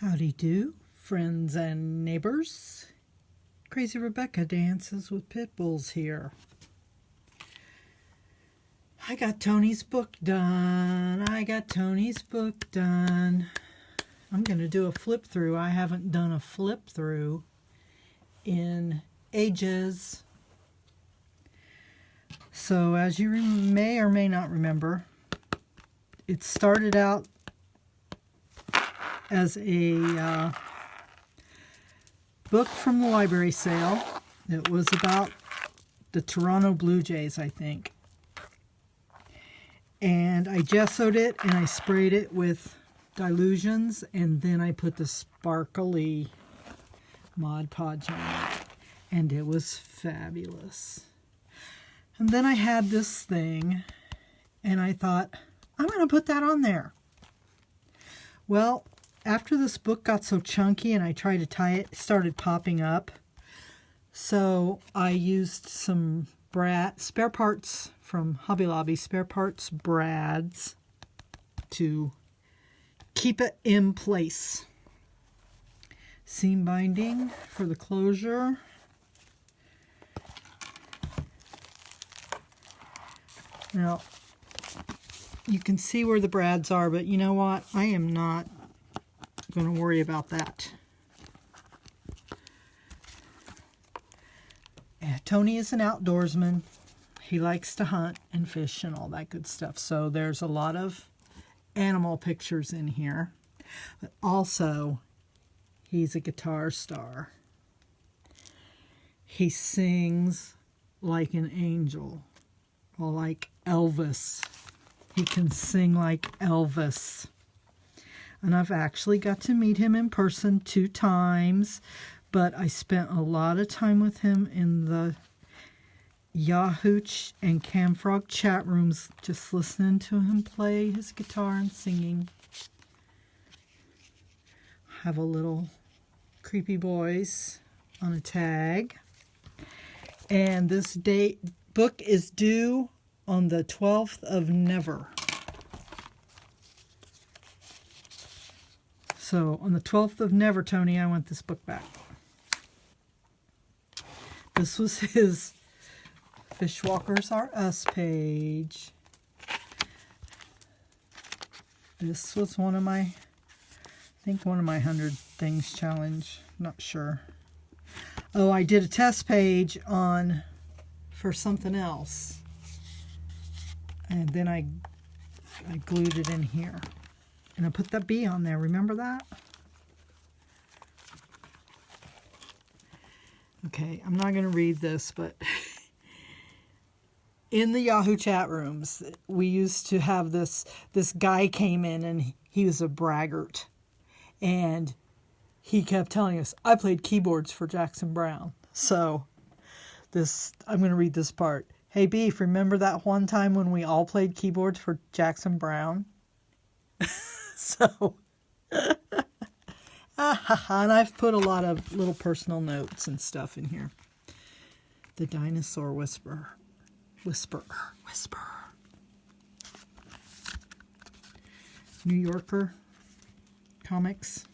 Howdy do, friends and neighbors. Crazy Rebecca Dances with Pitbulls here. I got Tony's book done. I'm going to do a flip through. I haven't done a flip through in ages. So as you may or may not remember, it started out as a book from the library sale. It was about the Toronto Blue Jays, I think. And I gessoed it and I sprayed it with Dilutions, and then I put the sparkly Mod Podge on it. And it was fabulous. And then I had this thing, and I thought, I'm going to put that on there. Well, after this book got so chunky and I tried to tie it, it started popping up. So I used some spare parts from Hobby Lobby, spare parts brads, to keep it in place. Seam binding for the closure. Now, you can see where the brads are, but you know what? I am not going to worry about that. Tony is an outdoorsman. He likes to hunt and fish and all that good stuff. So there's a lot of animal pictures in here. But also, he's a guitar star. He sings like an angel, or like Elvis. He can sing like Elvis. And I've actually got to meet him in person 2 times, but I spent a lot of time with him in the Yahoo and Camfrog chat rooms, just listening to him play his guitar and singing. Have a little Creepy Boys on a tag. And this book is due on the 12th of Never. So on the 12th of Never, Tony, I want this book back. This was his Fishwalkers Are Us page. This was one of my 100 Things challenge. Not sure. Oh, I did a test page for something else. And then I glued it in here. And I put that bee on there. Remember that? Okay, I'm not going to read this, but in the Yahoo chat rooms, we used to have this guy came in, and he was a braggart. And he kept telling us, I played keyboards for Jackson Browne. So I'm going to read this part. Hey, Beef, remember that one time when we all played keyboards for Jackson Browne? So, and I've put a lot of little personal notes and stuff in here. The Dinosaur Whisperer. New Yorker comics.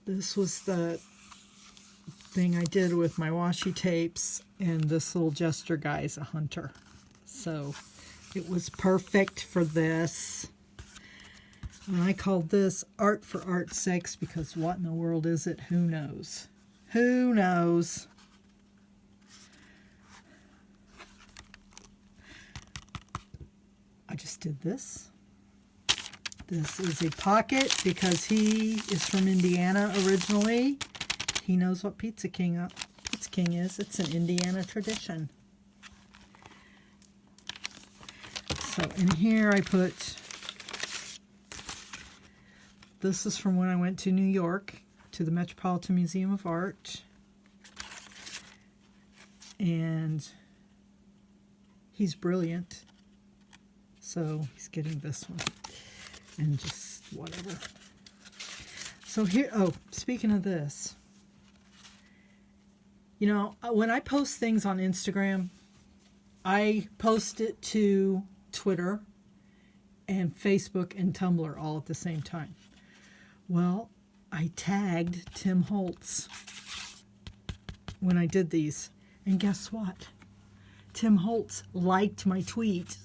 This was the thing I did with my washi tapes, and this little gesture guy is a hunter. So it was perfect for this. And I called this Art for Art's Sakes, because what in the world is it? Who knows? Who knows? I just did this. This is a pocket because he is from Indiana originally. He knows what Pizza King is. It's an Indiana tradition. So in here I put, this is from when I went to New York, to the Metropolitan Museum of Art. And he's brilliant. So he's getting this one. And just whatever. So here, oh, speaking of this. You know, when I post things on Instagram, I post it to Twitter and Facebook and Tumblr all at the same time. Well, I tagged Tim Holtz when I did these. And guess what? Tim Holtz liked my tweet.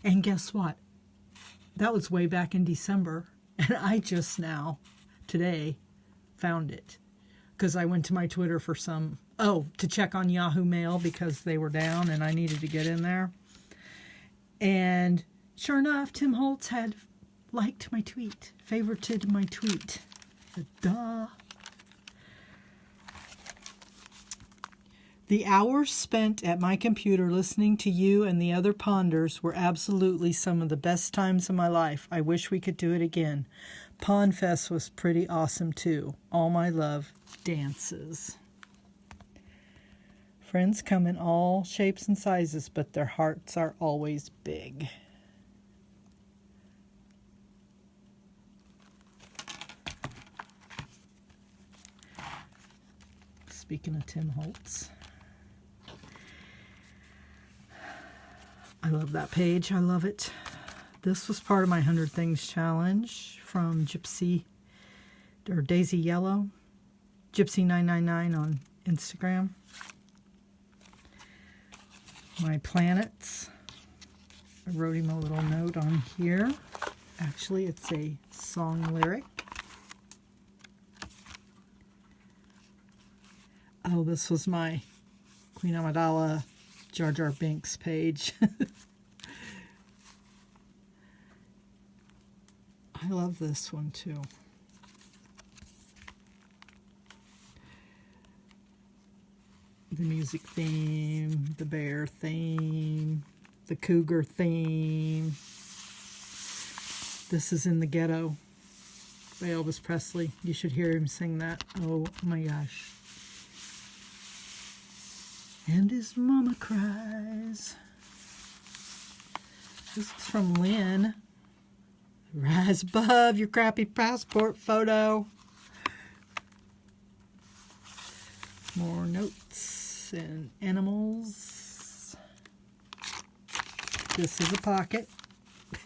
And guess what? That was way back in December. And I just now, today, found it. Because I went to my Twitter for to check on Yahoo Mail because they were down and I needed to get in there. And sure enough, Tim Holtz had liked my tweet, favorited my tweet. Duh. The hours spent at my computer listening to you and the other ponders were absolutely some of the best times of my life. I wish we could do it again. Pond Fest was pretty awesome too. All my love, Dances. Friends come in all shapes and sizes, but their hearts are always big. Speaking of Tim Holtz. I love that page. I love it. This was part of my 100 Things Challenge from Daisy Yellow. Gypsy999 on Instagram. My planets. I wrote him a little note on here. Actually, it's a song lyric. Oh, this was my Queen Amidala Jar Jar Binks page. I love this one too. The music theme, the bear theme, the cougar theme. This is In the Ghetto by Elvis Presley. You should hear him sing that. Oh my gosh. And his mama cries. This is from Lynn. Rise above your crappy passport photo. More notes and animals. This is a pocket.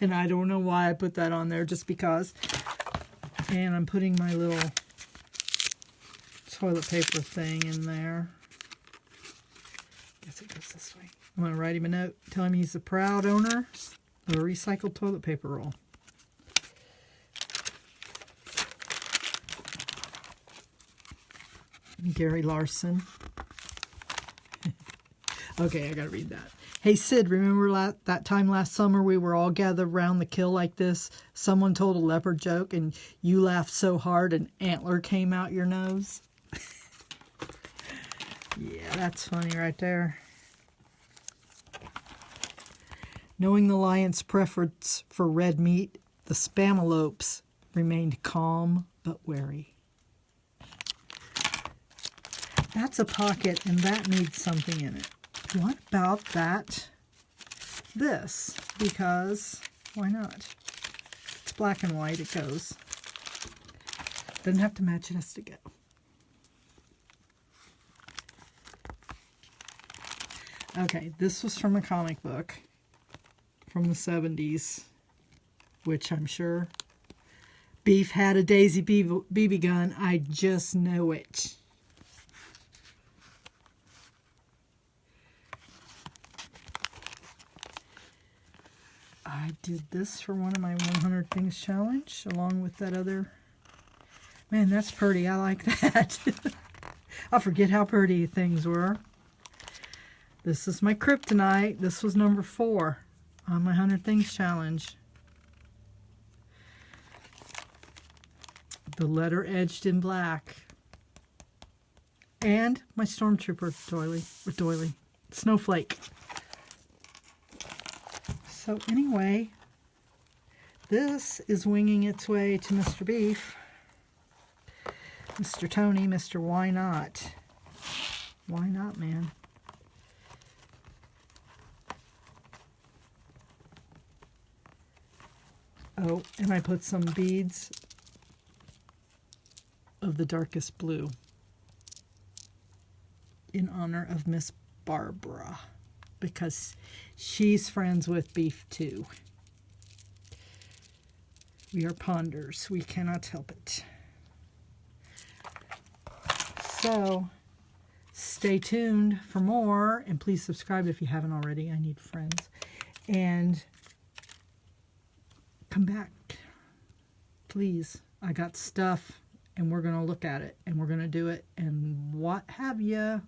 And I don't know why I put that on there, just because. And I'm putting my little toilet paper thing in there. Guess it goes this way. I'm going to write him a note. Tell him he's the proud owner of a recycled toilet paper roll. Gary Larson. Okay, I gotta read that. Hey Sid, remember that time last summer we were all gathered around the kill like this? Someone told a leopard joke and you laughed so hard an antler came out your nose? Yeah, that's funny right there. Knowing the lion's preference for red meat, the spamalopes remained calm but wary. That's a pocket, and that needs something in it. What about that? This, because why not? It's black and white, it goes. Doesn't have to match, it has to go. Okay, this was from a comic book from the 70s, which I'm sure Beef had a Daisy BB gun. I just know it. I did this for one of my 100 Things Challenge, along with that other. Man, that's pretty. I like that. I forget how pretty things were. This is my kryptonite. This was number 4 on my 100 Things Challenge. The letter edged in black. And my Stormtrooper doily. Snowflake. So anyway, this is winging its way to Mr. Beef. Mr. Tony, Mr. Why Not? Why not, man? Oh, and I put some beads of the darkest blue in honor of Miss Barbara, because she's friends with Beef too. We are ponders. We cannot help it. So, stay tuned for more, and please subscribe if you haven't already. I need friends. And come back, please. I got stuff, and we're going to look at it, and we're going to do it, and what have you.